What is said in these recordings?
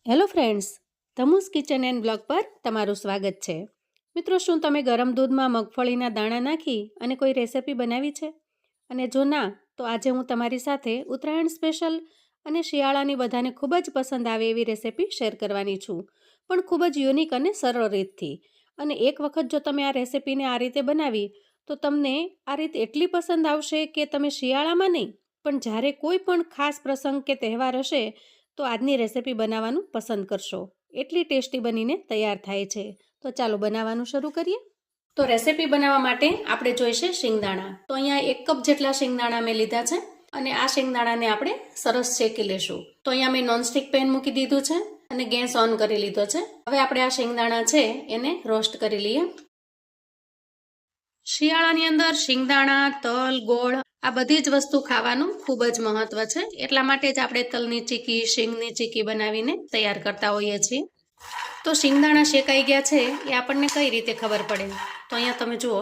Hello friends, ધમુસ kitchen and blog પર તમારું સ્વાગત છે. મિત્રો, શું તમે ગરમ દૂધમાં મગફળીના દાણા નાખી અને કોઈ રેસિપી બનાવી છે? અને જો ના, તો આજે હું તમારી સાથે ઉત્તરાયણ સ્પેશિયલ અને શિયાળાની બધાને ખૂબ જ પસંદ આવે એવી રેસિપી શેર કરવાની છું, પણ ખૂબ જ યુનિક અને સરળ રીતથી. અને એક વખત જો તમે આ રેસિપીને આ રીતે બનાવી તો તમને આ રીત એટલી પસંદ આવશે કે તમે શિયાળામાં નહીં, પણ જ્યારે કોઈ પણ ખાસ પ્રસંગ કે તહેવાર હશે તો આજની રેસિપી બનાવવાનું પસંદ કરશો. એટલી ટેસ્ટી બનીને તૈયાર થાય છે. તો ચાલો બનાવવાનું શરૂ કરીએ. તો રેસિપી બનાવવા માટે આપણે જોઈશે શિંગદાણા. તો અહીંયા 1 કપ જેટલા શિંગદાણા મેં લીધા છે અને આ શિંગદાણાને આપણે સરસ શેકી લેશું. તો અહીંયા મેં નોનસ્ટિક પેન મૂકી દીધું છે અને ગેસ ઓન કરી લીધો છે. હવે આપણે આ શિંગદાણા છે એને રોસ્ટ કરી લઈએ. શિયાળાની અંદર શિંગદાણા, તલ, ગોળ આ બધી જ વસ્તુ ખાવાનું ખૂબ જ મહત્વ છે. એટલા માટે જ આપણે તલની ચીકી, શીંગની ચીકી બનાવીને તૈયાર કરતા હોઈએ છીએ. તો શિંગદાણા શેકાઈ ગયા છે એ આપણને કઈ રીતે ખબર પડે? તો અહીંયા તમે જુઓ,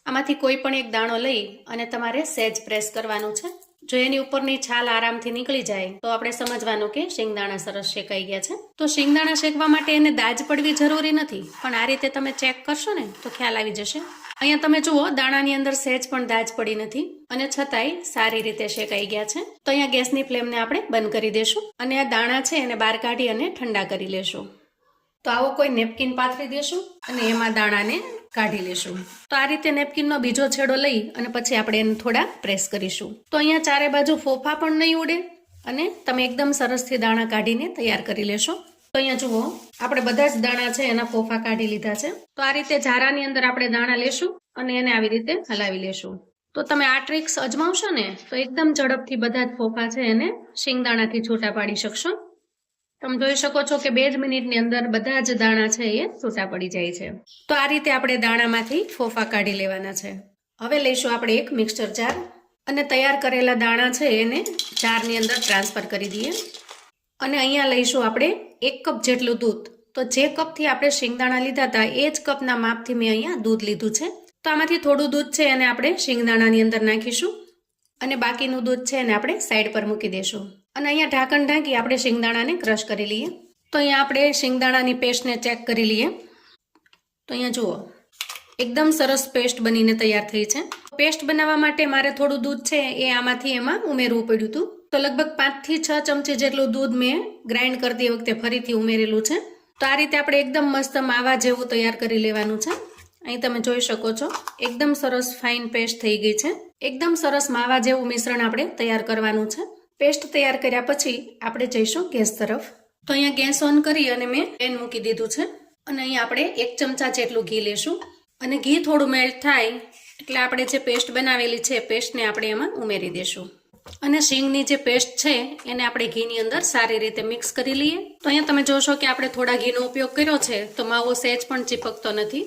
આમાંથી કોઈ પણ એક દાણો લઈ અને તમારે સહેજ પ્રેસ કરવાનું છે. જો એની ઉપરની છાલ આરામથી નીકળી જાય તો આપણે સમજવાનું કે શિંગદાણા સરસ શેકાઈ ગયા છે. તો શિંગદાણા શેકવા માટે એને દાજ પડવી જરૂરી નથી, પણ આ રીતે તમે ચેક કરશો ને તો ખ્યાલ આવી જશે. અહીંયા તમે જુઓ, દાણાની અંદર સહેજ પણ દાજ પડી નથી અને છતાંય સારી રીતે શેકાઈ ગયા છે. તો અહીંયા ગેસની ફ્લેમને આપણે બંધ કરી દેશું અને આ દાણા છે એને બહાર કાઢી અને ઠંડા કરી લેશું. તો આવો કોઈ નેપકિન પાથરી દેશું અને એમાં દાણાને કાઢી લેશું. તો આ રીતે નેપકિનનો બીજો છેડો લઈ અને પછી આપણે એને થોડા પ્રેસ કરીશું. તો અહીંયા ચારે બાજુ ફોફા પણ નહીં ઉડે અને તમે એકદમ સરસથી દાણા કાઢીને તૈયાર કરી લેશો. તો અહીંયા જુઓ, આપણે બધા જ દાણા છે એના ફોફા કાઢી લીધા છે. તો આ રીતે ઝારાની અંદર આપણે દાણા લેશું અને એને આવી રીતે હલાવી લેશું. તો તમે આ ટ્રિક્સ અજમાવશો ને તો એકદમ ઝડપથી બધા જ ફોફા છે એને શિંગદાણાથી છૂટા પાડી શકશો. તમે જોઈ શકો છો કે 2 જ મિનિટની અંદર બધા જ દાણા છે એ છૂટા પડી જાય છે. તો આ રીતે આપણે દાણામાંથી ફોફા કાઢી લેવાના છે. હવે લઈશું આપણે એક મિક્સર જાર અને તૈયાર કરેલા દાણા છે એને જારની અંદર ટ્રાન્સફર કરી દઈએ. અને અહીંયા લઈશું આપણે 1 કપ જેટલું દૂધ. તો જે કપથી આપણે શિંગદાણા લીધા હતા એ જ કપના માપથી મેં અહીંયા દૂધ લીધું છે. તો આમાંથી થોડું દૂધ છે એને આપણે શિંગદાણાની અંદર નાખીશું અને બાકીનું દૂધ છે એને આપણે સાઈડ પર મૂકી દઈશું. અને અહીંયા ઢાંકણ ઢાંકી આપણે શિંગદાણાને ક્રશ કરી લઈએ. તો અહીંયા આપણે શિંગદાણાની પેસ્ટને ચેક કરી લઈએ. તો અહીંયા જુઓ, એકદમ સરસ પેસ્ટ બનીને તૈયાર થઈ છે. પેસ્ટ બનાવવા માટે મારે થોડું દૂધ છે એ આમાંથી એમાં ઉમેરવું પડ્યું હતું. તો લગભગ 5 થી 6 ચમચી જેટલું દૂધ મેં ગ્રાઇન્ડ કરતી વખતે ફરીથી ઉમેરેલું છે. તો આ રીતે આપણે એકદમ મસ્ત માવા જેવું તૈયાર કરી લેવાનું છે. અહીં તમે જોઈ શકો છો, એકદમ સરસ ફાઇન પેસ્ટ થઈ ગઈ છે. એકદમ સરસ માવા જેવું મિશ્રણ આપણે તૈયાર કરવાનું છે. પેસ્ટ તૈયાર કર્યા પછી આપણે જઈશું ગેસ તરફ. તો અહીંયા ગેસ ઓન કરી અને મેં પેન મૂકી દીધું છે અને અહીંયા આપણે 1 ચમચા જેટલું ઘી લેશું અને ઘી થોડું મેલ્ટ થાય એટલે આપણે જે પેસ્ટ બનાવેલી છે પેસ્ટને આપણે એમાં ઉમેરી દેશું. અને શીંગની જે પેસ્ટ છે એને આપણે ઘીની અંદર સારી રીતે મિક્સ કરી લઈએ. તો અહીંયા તમે જોશો કે આપણે થોડા ઘીનો ઉપયોગ કર્યો છે તો માવો સહેજ પણ ચીપકતો નથી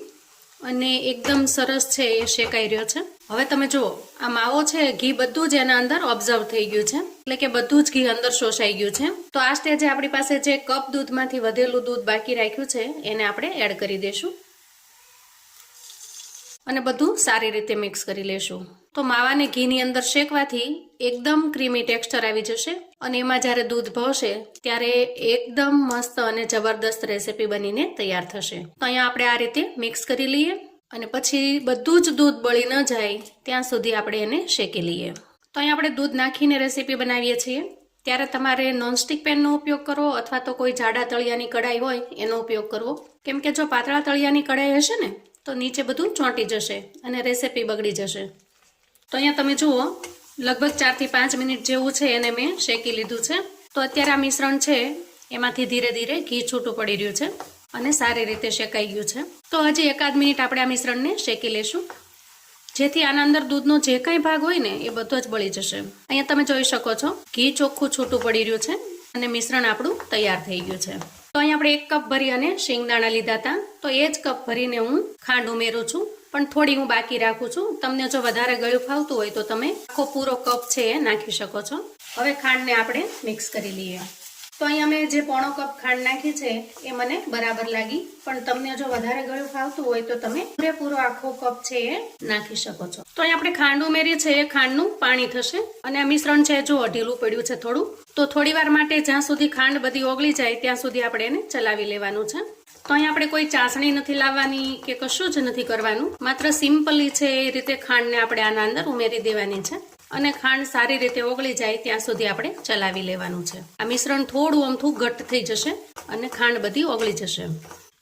અને એકદમ સરસ છે એ શેકાઈ રહ્યો છે. હવે તમે જુઓ, આ માવો છે ઘી બધું જ એના અંદર ઓબ્ઝર્વ થઈ ગયું છે, એટલે કે બધું જ ઘી અંદર શોષાઈ ગયું છે. તો આ સ્ટેજે આપણી પાસે જે કપ દૂધમાંથી વધેલું દૂધ બાકી રાખ્યું છે એને આપણે એડ કરી દઈશું અને બધું સારી રીતે મિક્સ કરી લેશું. તો માવાને ઘીની અંદર શેકવાથી એકદમ ક્રીમી ટેક્સચર આવી જશે અને એમાં જ્યારે દૂધ ભવશે ત્યારે એકદમ મસ્ત અને જબરદસ્ત રેસિપી બનીને તૈયાર થશે. તો અહીંયા આપણે આ રીતે મિક્સ કરી લઈએ અને પછી બધું જ દૂધ બળી ન જાય ત્યાં સુધી આપણે એને શેકી લઈએ. તો અહીંયા આપણે દૂધ નાખીને રેસિપી બનાવીએ છીએ ત્યારે તમારે નોનસ્ટિક પેનનો ઉપયોગ કરવો અથવા તો કોઈ જાડા તળિયાની કડાઈ હોય એનો ઉપયોગ કરવો, કેમ કે જો પાતળા તળિયાની કડાઈ હશે ને તો નીચે બધું ચોંટી જશે અને રેસિપી બગડી જશે. તો અહીંયા તમે જુઓ, લગભગ 4 થી 5 મિનિટ જેવું છે એને મેં શેકી લીધું છે. તો અત્યારે આ મિશ્રણ છે એમાંથી ધીરે ધીરે ઘી છૂટું પડી રહ્યું છે અને સારી રીતે શેકાઈ ગયું છે. તો હજી 1-8 મિનિટ આપણે આ મિશ્રણને શેકી લેશું જેથી આના અંદર દૂધનો જે કાંઈ ભાગ હોય ને એ બધો જ બળી જશે. અહીંયા તમે જોઈ શકો છો ઘી ચોખ્ખું છૂટું પડી રહ્યું છે અને મિશ્રણ આપણું તૈયાર થઈ ગયું છે. તો અહીંયા આપણે 1 કપ ભરી અને શિંગદાણા લીધા હતા તો એ જ કપ ભરીને હું ખાંડ ઉમેરું છું, પણ થોડી હું બાકી રાખું છું. તમને જો વધારે ગળ્યું ફાવતું હોય તો તમે આખો પૂરો કપ છે એ નાખી શકો છો. હવે ખાંડને આપણે મિક્સ કરી લઈએ. તો તો અહીંયા મેં જે પોણો કપ ખાંડ નાખી છે એ મને બરાબર લાગી, પણ તમને જો વધારે ગળ્યું ફાવતું હોય તો તમે પૂરેપૂરો આખો કપ છે એ નાખી શકો છો. તો અહીંયા આપણે ખાંડ ઉમેરી છે એ ખાંડનું પાણી થશે અને આ મિશ્રણ છે જો ઢીલું પડ્યું છે થોડું, તો થોડી વાર માટે જ્યાં સુધી ખાંડ બધી ઓગળી જાય ત્યાં સુધી આપણે એને ચલાવી લેવાનું છે. તો અહીંયા આપણે કોઈ ચાસણી નથી લાવવાની કે કશું જ નથી કરવાનું, માત્ર સિમ્પલી છે એ રીતે ખાંડને આપણે આના અંદર ઉમેરી દેવાની છે અને ખાંડ સારી રીતે ઓગળી જાય ત્યાં સુધી આપણે ચલાવી લેવાનું છે. આ મિશ્રણ થોડું અમથું ઘટ્ટ થઈ જશે અને ખાંડ બધી ઓગળી જશે.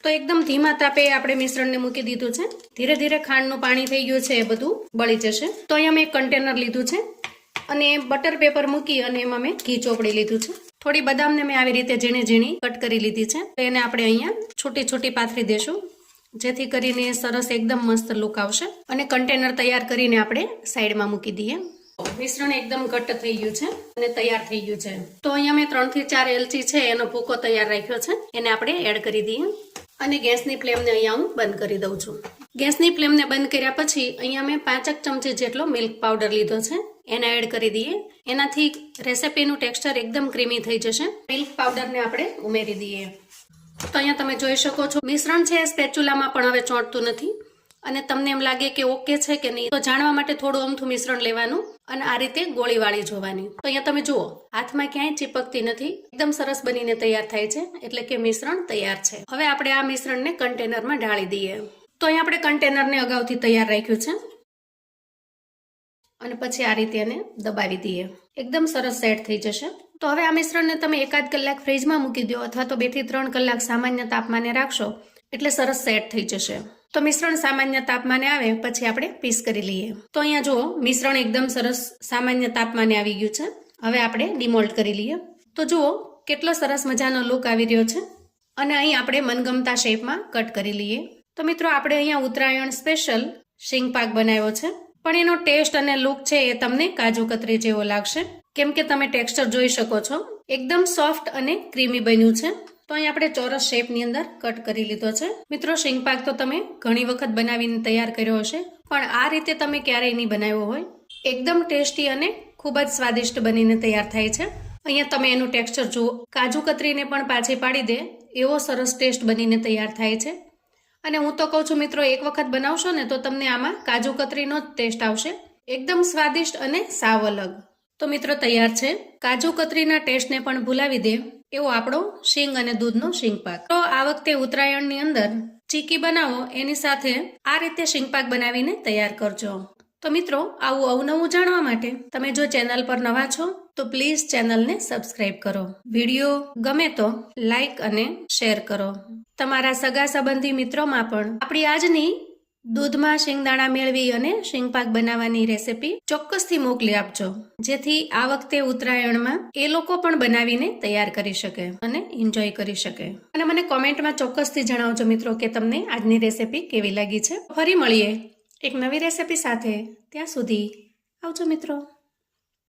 તો એકદમ ધીમા તાપે આપણે મિશ્રણને મૂકી દીધું છે. ધીરે ધીરે ખાંડનું પાણી થઈ ગયું છે એ બધું બળી જશે. તો અહીંયા મેં એક કન્ટેનર લીધું છે અને બટર પેપર મૂકી અને એમાં મેં ઘી ચોપડી લીધું છે. થોડી બદામને મેં આવી રીતે ઝીણી ઝીણી કટ કરી લીધી છે. તો એને આપણે અહીંયા છૂટી છૂટી પાથરી દેશું જેથી કરીને સરસ એકદમ મસ્ત લુક આવશે. અને કન્ટેનર તૈયાર કરીને આપણે સાઈડમાં મૂકી દઈએ. મિશ્રણ એકદમ ઘટ્ટ થઈ ગયું છે અને તૈયાર થઈ ગયું છે. તો અહીંયા મેં 3 થી 4 એલચી છે એનો ભૂકો તૈયાર રાખ્યો છે, એને આપણે એડ કરી દઈએ અને ગેસની ફ્લેમને અહીંયા હું બંધ કરી દઉં છું. ગેસની ફ્લેમને બંધ કર્યા પછી અહીંયા મેં 5 ચમચી જેટલો મિલ્ક પાવડર લીધો છે, એને એડ કરી દઈએ. એનાથી રેસીપીનું ટેક્સચર એકદમ ક્રીમી થઈ જશે. મિલ્ક પાવડરને આપણે ઉમેરી દઈએ. તો અહીંયા તમે જોઈ શકો છો મિશ્રણ છે સ્પેચ્યુલામાં પણ હવે ચોંટતું નથી અને તમને એમ લાગે કે ઓકે છે કે નહીં, તો જાણવા માટે થોડું અમથું મિશ્રણ લેવાનું અને આ રીતે ગોળી વાળી જોવાની. તો અહીંયા તમે જુઓ હાથમાં ક્યાંય ચીપકતી નથી, એકદમ સરસ બનીને તૈયાર થાય છે, એટલે કે મિશ્રણ તૈયાર છે. હવે આપણે આ મિશ્રણને કન્ટેનરમાં ઢાળી દઈએ. તો અહીંયા આપણે કન્ટેનરને અગાઉથી તૈયાર રાખ્યું છે અને પછી આ રીતે એને દબાવી દઈએ, એકદમ સરસ સેટ થઈ જશે. તો હવે આ મિશ્રણને તમે 1-8 કલાક ફ્રીજમાં મૂકી દો અથવા તો 2 થી 3 કલાક સામાન્ય તાપમાને રાખશો એટલે સરસ સેટ થઈ જશે. તો મિશ્રણ સામાન્ય તાપમાને આવે પછી આપણે પીસ કરી લઈએ. તો અહીંયા જુઓ મિશ્રણ એકદમ સરસ સામાન્ય તાપમાને આવી ગયું છે. હવે આપણે ડિમોલ્ડ કરી લઈએ. તો જુઓ કેટલો સરસ મજાનો લુક આવી રહ્યો છે અને અહીં આપણે મનગમતા શેપમાં કટ કરી લઈએ. તો મિત્રો આપણે અહીંયા ઉત્તરાયણ સ્પેશિયલ શીંગ પાક બનાવ્યો છે, પણ એનો ટેસ્ટ અને લુક છે એ તમને કાજુ કતરી જેવો લાગશે, કેમ કે તમે ટેક્સચર જોઈ શકો છો એકદમ સોફ્ટ અને ક્રીમી બન્યું છે. તો અહીં આપણે ચોરસ શેપની અંદર કટ કરી લીધો છે. મિત્રો શીંગ પાક તો તમે ઘણી વખત બનાવીને તૈયાર કર્યો હશે, પણ આ રીતે તમે ક્યારેય નહીં બનાવ્યો હોય. એકદમ ટેસ્ટી અને ખૂબ જ સ્વાદિષ્ટ બનીને તૈયાર થાય છે. અહીંયા તમે એનું ટેક્સચર જુઓ, કાજુ કતરીને પણ પાછી પાડી દે એવો સરસ ટેસ્ટ બનીને તૈયાર થાય છે. અને હું તો કહું છું મિત્રો એક વખત બનાવશો ને તો તમને આમાં કાજુ કતરીનો જ ટેસ્ટ આવશે, એકદમ સ્વાદિષ્ટ અને સાવ અલગ. તો મિત્રો તૈયાર છે કાજુ કતરીના ટેસ્ટને પણ ભૂલાવી દે એવો આપણો શીંગ અને દૂધનો શીંગ પાક. તો આ વખતે ઉત્તરાયણની અંદર ચીકી બનાવો એની સાથે આ રીતે શીંગ પાક બનાવીને તૈયાર કરજો. તો મિત્રો આવું અવનવું જાણવા માટે તમે જો ચેનલ પર નવા છો તો પ્લીઝ ચેનલને સબસ્ક્રાઇબ કરો. વિડીયો ગમે તો લાઈક અને શેર કરો. તમારા સગા સંબંધી મિત્રોમાં પણ આપણી આજની દૂધમાં શિંગદાણા મેળવી અને શીંગપાક બનાવવાની રેસીપી ચોક્કસથી મોકલી આપજો, જેથી આ વખતે ઉત્તરાયણમાં એ લોકો પણ બનાવીને તૈયાર કરી શકે અને એન્જોય કરી શકે. અને મને કોમેન્ટમાં ચોક્કસથી જણાવજો મિત્રો કે તમને આજની રેસીપી કેવી લાગી છે. ફરી મળીએ એક નવી રેસીપી સાથે. ત્યાં સુધી આવજો મિત્રો.